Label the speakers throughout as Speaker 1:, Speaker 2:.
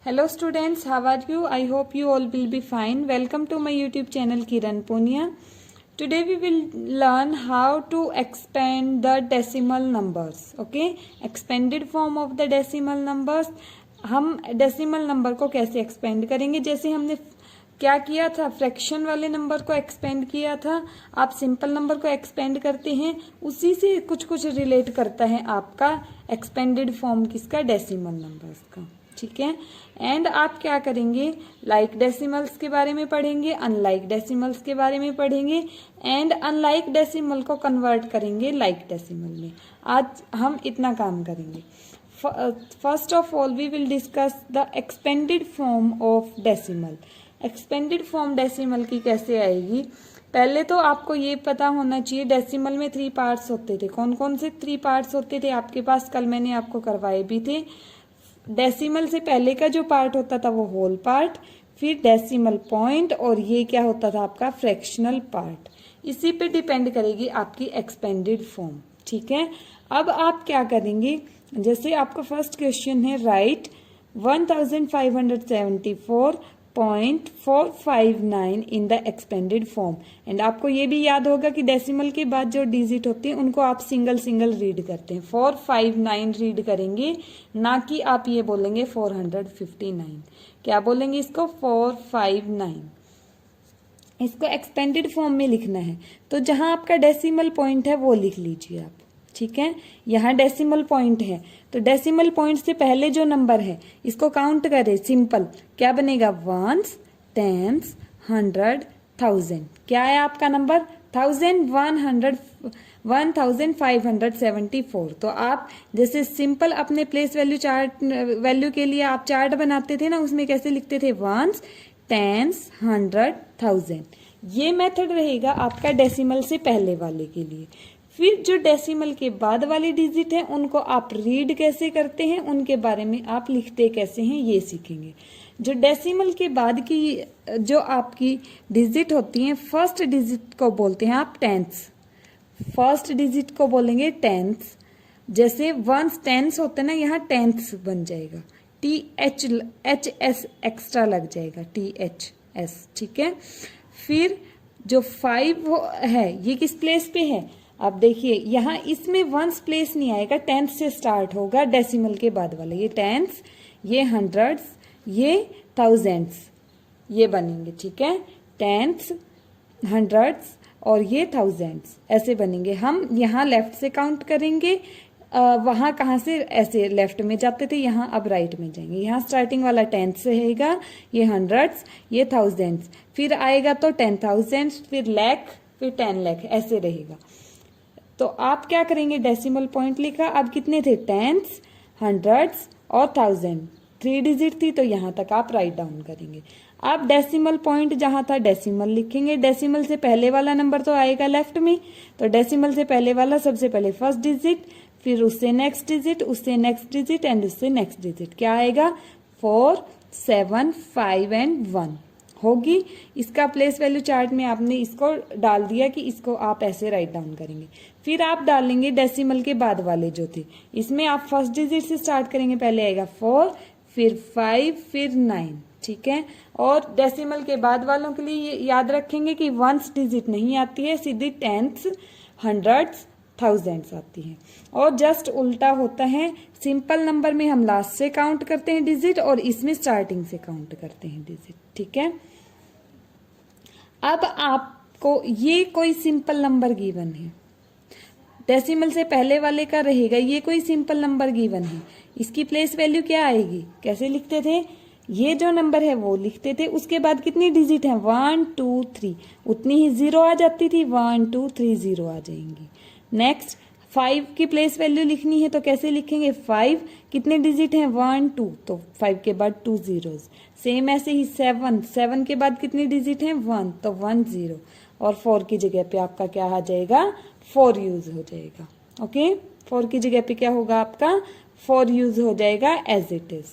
Speaker 1: Hello students, how are you? I hope you all will be fine. Welcome to my YouTube channel Kiran Punia. Today we will learn how to expand the decimal numbers. Okay, expanded form of the decimal numbers. हम decimal number को कैसे expand करेंगे, जैसे हमने क्या किया था, fraction वाले नंबर को एक्सपेंड किया था, आप सिंपल नंबर को एक्सपेंड करते हैं, उसी से कुछ कुछ रिलेट करता है आपका एक्सपेंडेड फॉर्म किसका, डेसिमल नंबर्स का। ठीक है, एंड आप क्या करेंगे, लाइक डेसिमल्स के बारे में पढ़ेंगे, अनलाइक डेसिमल्स के बारे में पढ़ेंगे, एंड अनलाइक डेसिमल को कन्वर्ट करेंगे लाइक डेसिमल में। आज हम इतना काम करेंगे। First of all we will discuss the expanded form of decimal. Expanded form decimal की कैसे आएगी, पहले तो आपको ये पता होना चाहिए डेसिमल में 3 पार्ट्स होते थे। कौन कौन से 3 पार्ट्स होते थे आपके पास, कल मैंने आपको करवाए भी थे। डेसिमल से पहले का जो पार्ट होता था वो होल पार्ट, फिर डेसिमल पॉइंट, और ये क्या होता था आपका फ्रैक्शनल पार्ट। इसी पे डिपेंड करेगी आपकी एक्सपेंडेड फॉर्म। ठीक है, अब आप क्या करेंगे, जैसे आपका फर्स्ट क्वेश्चन है, right 1574.459 in the expanded form. And आपको ये भी याद होगा कि डेसिमल के बाद जो डिजिट होती है उनको आप सिंगल सिंगल रीड करते हैं, 459 रीड करेंगे, ना कि आप ये बोलेंगे 459। क्या बोलेंगे इसको, 459। इसको एक्सपेंडेड फॉर्म में लिखना है, तो जहां आपका डेसिमल पॉइंट है वो लिख लीजिए आप। ठीक है, यहाँ डेसिमल पॉइंट है, तो डेसिमल पॉइंट से पहले जो नंबर है इसको काउंट करें, सिंपल क्या बनेगा, वंस, टेंस, 100, 1000। क्या है आपका नंबर, 1574। तो आप जैसे सिंपल अपने प्लेस वैल्यू चार्ट वैल्यू के लिए आप चार्ट बनाते थे ना, उसमें कैसे लिखते थे, वंस, टेंस, 100, 1000। ये मेथड रहेगा आपका डेसिमल से पहले वाले के लिए। फिर जो डेसिमल के बाद वाले डिजिट हैं उनको आप रीड कैसे करते हैं, उनके बारे में आप लिखते कैसे हैं ये सीखेंगे। जो डेसिमल के बाद की जो आपकी डिजिट होती हैं, फर्स्ट डिजिट को बोलते हैं आप टेंस। फर्स्ट डिजिट को बोलेंगे टेंस। जैसे वंस टेंस होते हैं ना, यहाँ टेंस बन जाएगा, THS एक्स्ट्रा लग जाएगा, THS। ठीक है, फिर जो 5 है ये किस प्लेस पे है, अब देखिए यहाँ इसमें वंस प्लेस नहीं आएगा, टेंस से स्टार्ट होगा डेसिमल के बाद वाला, ये टेंस, ये हंड्रेड्स, ये थाउजेंड्स, ये बनेंगे। ठीक है, टेंस, हंड्रेड्स और ये थाउजेंड्स ऐसे बनेंगे। हम यहाँ लेफ्ट से काउंट करेंगे, वहां कहाँ से, ऐसे लेफ्ट में जाते थे, यहाँ अब राइट में जाएंगे। यहाँ स्टार्टिंग वाला टेंस से रहेगा, ये हंड्रेड्स, ये थाउजेंड्स, फिर आएगा तो 10,000, फिर लाख, फिर 10 लाख, ऐसे रहेगा। तो आप क्या करेंगे, डेसिमल पॉइंट लिखा, अब कितने थे, टेंस, हंड्रेड्स और 1000, 3 डिजिट थी, तो यहां तक आप राइट डाउन करेंगे। अब डेसिमल पॉइंट जहां था डेसिमल लिखेंगे, डेसिमल से पहले वाला नंबर तो आएगा लेफ्ट में, तो डेसिमल से पहले वाला सबसे पहले फर्स्ट डिजिट, फिर उससे नेक्स्ट डिजिट, उससे नेक्स्ट डिजिट एंड उससे नेक्स्ट डिजिट, क्या आएगा, 4, 7, 5 एंड 1 होगी। इसका प्लेस वैल्यू चार्ट में आपने इसको डाल दिया कि इसको आप ऐसे राइट डाउन करेंगे। फिर आप डालेंगे डेसिमल के बाद वाले जो थे, इसमें आप फर्स्ट डिजिट से स्टार्ट करेंगे, पहले आएगा 4, फिर 5, फिर 9। ठीक है, और डेसिमल के बाद वालों के लिए ये याद रखेंगे कि वंस डिजिट नहीं आती है, सीधी टेंस, हंड्रेड्स, थाउजेंड्स आती है। और जस्ट उल्टा होता है, सिंपल नंबर में हम लास्ट से काउंट करते हैं डिजिट, और इसमें स्टार्टिंग से काउंट करते हैं डिजिट। ठीक है, अब आपको ये कोई सिंपल नंबर गिवन है, डेसिमल से पहले वाले का रहेगा, ये कोई सिंपल नंबर गिवन है, इसकी प्लेस वैल्यू क्या आएगी, कैसे लिखते थे, ये जो नंबर है वो लिखते थे, उसके बाद कितनी डिजिट है, 1, 2, 3, उतनी ही 0 आ जाती थी, 1, 2, 3 0 आ जाएंगी। नेक्स्ट 5 की प्लेस वैल्यू लिखनी है, तो कैसे लिखेंगे, 5 कितने डिजिट हैं, 1, 2, तो 5 के बाद 2 zeros। सेम ऐसे ही 7 के बाद कितने डिजिट हैं, 1, तो 1 0, और 4 की जगह पे आपका क्या आ जाएगा, 4 यूज हो जाएगा। ओके, 4 की जगह पे क्या होगा आपका, 4 यूज हो जाएगा एज इट इज।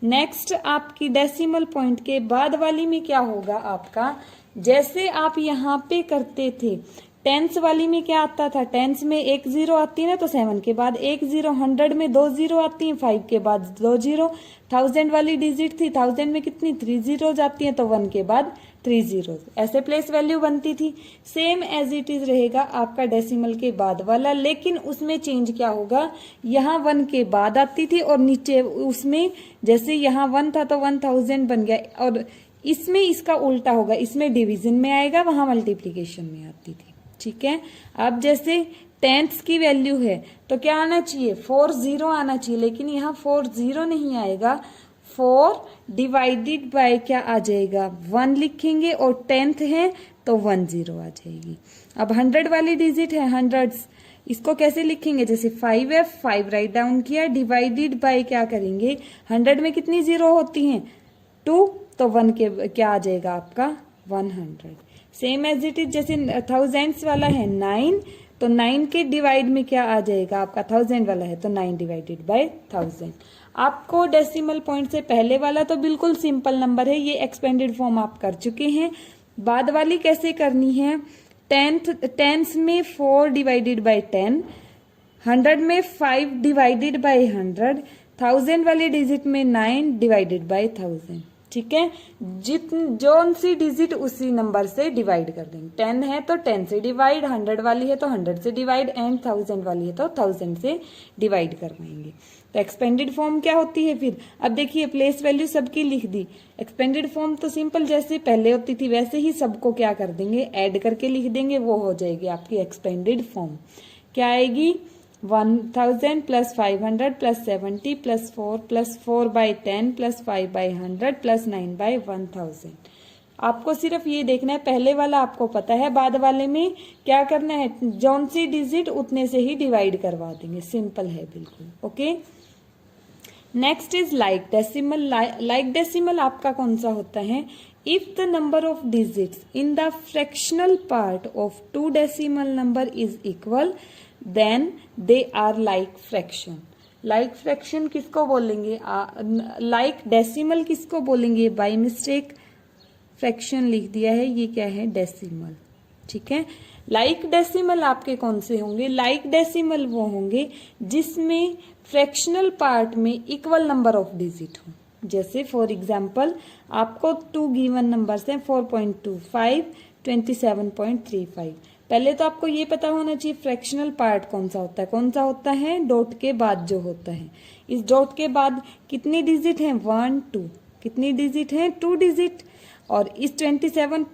Speaker 1: नेक्स्ट आपकी डेसिमल पॉइंट के बाद वाली में क्या होगा आपका, जैसे आप यहाँ पे करते थे टेंस वाली में क्या आता था, टेंस में एक जीरो आती है ना, तो 7 के बाद एक जीरो, 100 में 2 जीरो आती है, 5 के बाद 2 जीरो, 1000 वाली डिजिट थी, 1000 में कितनी 3 जीरो आती है, तो 1 के बाद 3 जीरो, ऐसे प्लेस वैल्यू बनती थी। सेम एज इट इज रहेगा आपका डेसिमल के बाद वाला, लेकिन उसमें चेंज क्या होगा, यहाँ 1 के बाद आती थी और नीचे उसमें जैसे यहाँ 1 था तो 1000 बन गया, और इसमें इसका उल्टा होगा, इसमें डिवीजन में आएगा, वहां मल्टीप्लीकेशन में आती थी। ठीक है, अब जैसे टेंथ्स की वैल्यू है तो क्या आना चाहिए, 40 आना चाहिए, लेकिन यहाँ 40 नहीं आएगा, 4 डिवाइडेड बाय क्या आ जाएगा, 1 लिखेंगे, और टेंथ है तो 10 आ जाएगी। अब 100 वाली डिजिट है, हंड्रेड्स, इसको कैसे लिखेंगे, जैसे 5 है, 5 राइट डाउन किया, डिवाइडेड बाय क्या करेंगे, 100 में कितनी जीरो होती हैं, 2, तो 1 के क्या आ जाएगा आपका 100। सेम एज इट इज, जैसे थाउजेंड्स वाला है 9, तो 9 के डिवाइड में क्या आ जाएगा आपका, 1000 वाला है तो 9 डिवाइडेड बाय 1000। आपको डेसिमल पॉइंट से पहले वाला तो बिल्कुल सिंपल नंबर है, ये एक्सपेंडेड फॉर्म आप कर चुके हैं। बाद वाली कैसे करनी है, टेंस में 4 डिवाइडेड बाय 10, 100 में 5 डिवाइडेड बाय 100, 1000 वाली डिजिट में 9 डिवाइडेड बाय 1000। ठीक है, जोन सी डिजिट उसी नंबर से डिवाइड कर देंगे, 10 है तो 10 से डिवाइड, 100 वाली है तो 100 से डिवाइड, एंड 1000 वाली है तो 1000 से डिवाइड करवाएंगे। तो एक्सपेंडेड फॉर्म क्या होती है फिर, अब देखिए प्लेस वैल्यू सबकी लिख दी। एक्सपेंडेड फॉर्म तो सिंपल जैसे पहले होती थी वैसे ही सबको क्या कर देंगे, ऐड करके लिख देंगे, वो हो जाएगी आपकी एक्सपेंडेड फॉर्म। क्या आएगी, 1000 plus 500 plus 70 plus 4 plus 4 by 10 plus 5 by 100 plus 9 by 1000। आपको सिर्फ ये देखना है, पहले वाला आपको पता है, बाद वाले में क्या करना है, जौन सी डिजिट उतने से ही डिवाइड करवा देंगे, सिंपल है बिल्कुल। Okay, next is like decimal. Like decimal आपका कौन सा होता है, if the number of digits in the fractional part of 2 decimal number is equal then they are like fraction. Like fraction किसको बोलेंगे, लाइक डेसिमल किसको बोलेंगे, बाय मिस्टेक फ्रैक्शन लिख दिया है, ये क्या है डेसिमल। ठीक है, लाइक डेसिमल आपके कौन से होंगे, लाइक डेसिमल वो होंगे जिसमें फ्रैक्शनल पार्ट में इक्वल नंबर ऑफ डिजिट हो। जैसे फॉर एग्जाम्पल आपको 2 गिवन नंबर्स हैं, 4.25, 27.35। पहले तो आपको ये पता होना चाहिए फ्रैक्शनल पार्ट कौन सा होता है, कौन सा होता है, डॉट के बाद जो होता है। इस डॉट के बाद कितनी डिजिट है, 1 2, कितनी डिजिट है, 2 डिजिट, और इस 27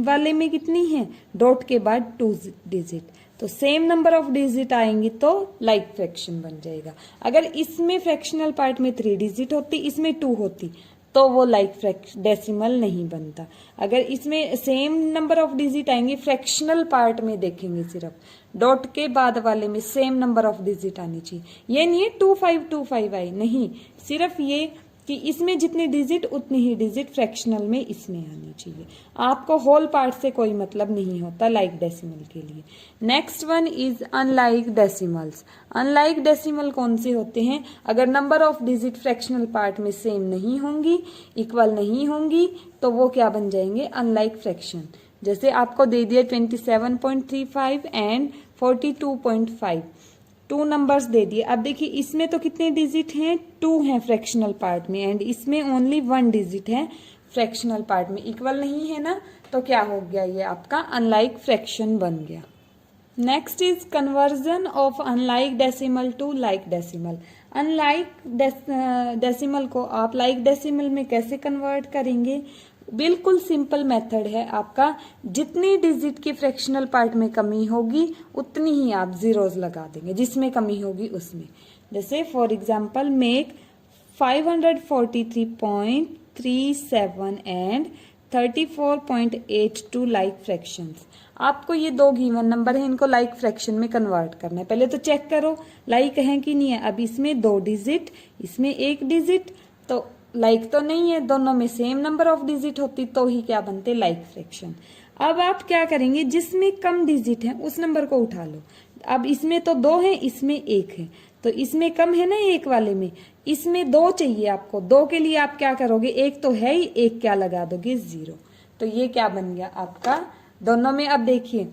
Speaker 1: वाले में कितनी है, डॉट के बाद 2 डिजिट, तो सेम नंबर ऑफ डिजिट आएंगी तो लाइक फ्रैक्शन बन जाएगा। अगर इसमें फ्रैक्शनल पार्ट में 3 डिजिट होती, इसमें 2 होती, तो वो लाइक डेसिमल नहीं बनता। अगर इसमें सेम नंबर ऑफ डिजिट आएंगे, फ्रैक्शनल पार्ट में देखेंगे सिर्फ, डॉट के बाद वाले में सेम नंबर ऑफ डिजिट आनी चाहिए। ये नहीं है 2525 आई, नहीं, सिर्फ ये कि इसमें जितनी डिजिट उतनी ही डिजिट फ्रैक्शनल में इसमें आनी चाहिए। आपको होल पार्ट से कोई मतलब नहीं होता लाइक डेसिमल के लिए। Next one is unlike decimals. Unlike decimal कौन से होते हैं, अगर number of digit fractional part में सेम नहीं होंगी, इक्वल नहीं होंगी, तो वो क्या बन जाएंगे, अनलाइक फ्रैक्शन। जैसे आपको दे दिया 27.35 एंड 42.5, 2 नंबर्स दे दिए। अब देखिए इसमें तो कितने डिजिट हैं, 2 हैं फ्रैक्शनल पार्ट में, एंड इसमें ओनली 1 डिजिट है फ्रैक्शनल पार्ट में, इक्वल नहीं है ना, तो क्या हो गया, ये आपका अनलाइक फ्रैक्शन बन गया। Next is conversion of unlike decimal to like decimal. Unlike decimal को आप लाइक डेसिमल में कैसे कन्वर्ट करेंगे, बिल्कुल सिंपल मेथड है आपका, जितनी डिजिट की फ्रैक्शनल पार्ट में कमी होगी उतनी ही आप जीरोस लगा देंगे, जिसमें कमी होगी उसमें। जैसे for example make 543.37 and 34.82 like fractions. आपको ये 2 गिवन नंबर है, इनको लाइक फ्रैक्शन में कन्वर्ट करना है। पहले तो चेक करो लाइक है कि नहीं है। अब इसमें 2 डिजिट, इसमें 1 डिजिट, तो लाइक तो नहीं है, दोनों में सेम नंबर ऑफ डिजिट होती तो ही क्या बनते, लाइक फ्रैक्शन। अब आप क्या करेंगे, जिसमें कम डिजिट है उस नंबर को उठा लो। अब इसमें तो 2 है, इसमें 1 है, तो इसमें कम है ना 1 वाले में, इसमें 2 चाहिए आपको। 2 के लिए आप क्या करोगे, 1 तो है ही, 1 क्या लगा दोगे, 0। तो ये क्या बन गया आपका, दोनों में अब देखिए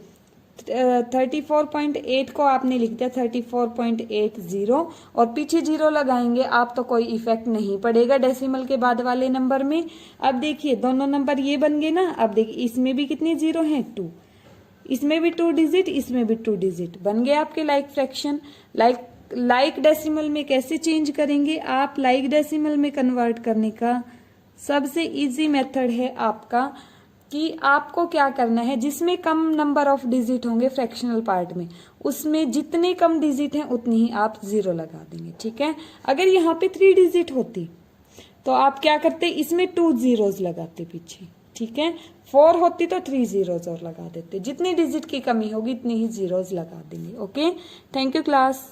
Speaker 1: 34.8 को आपने लिख दिया 34.80 और पीछे जीरो लगाएंगे आप तो कोई इफेक्ट नहीं पड़ेगा डेसिमल के बाद वाले नंबर में। अब देखिए दोनों नंबर ये बन गए ना। अब देखिए इसमें भी कितने जीरो हैं 2, इसमें भी 2 डिजिट, इसमें भी 2 डिजिट बन गए आपके लाइक फ्रैक्शन। लाइक डेसिमल में कैसे चेंज करेंगे आप? लाइक डेसिमल में कन्वर्ट करने का सबसे इजी मेथड है आपका कि आपको क्या करना है, जिसमें कम नंबर ऑफ डिजिट होंगे फ्रैक्शनल पार्ट में, उसमें जितने कम डिजिट हैं उतनी ही आप जीरो लगा देंगे। ठीक है, अगर यहाँ पे 3 डिजिट होती तो आप क्या करते, इसमें 2 जीरोज लगाते पीछे। ठीक है, 4 होती तो 3 जीरोज और लगा देते। जितनी डिजिट की कमी होगी इतनी ही जीरोज लगा देंगे। Okay, thank you class.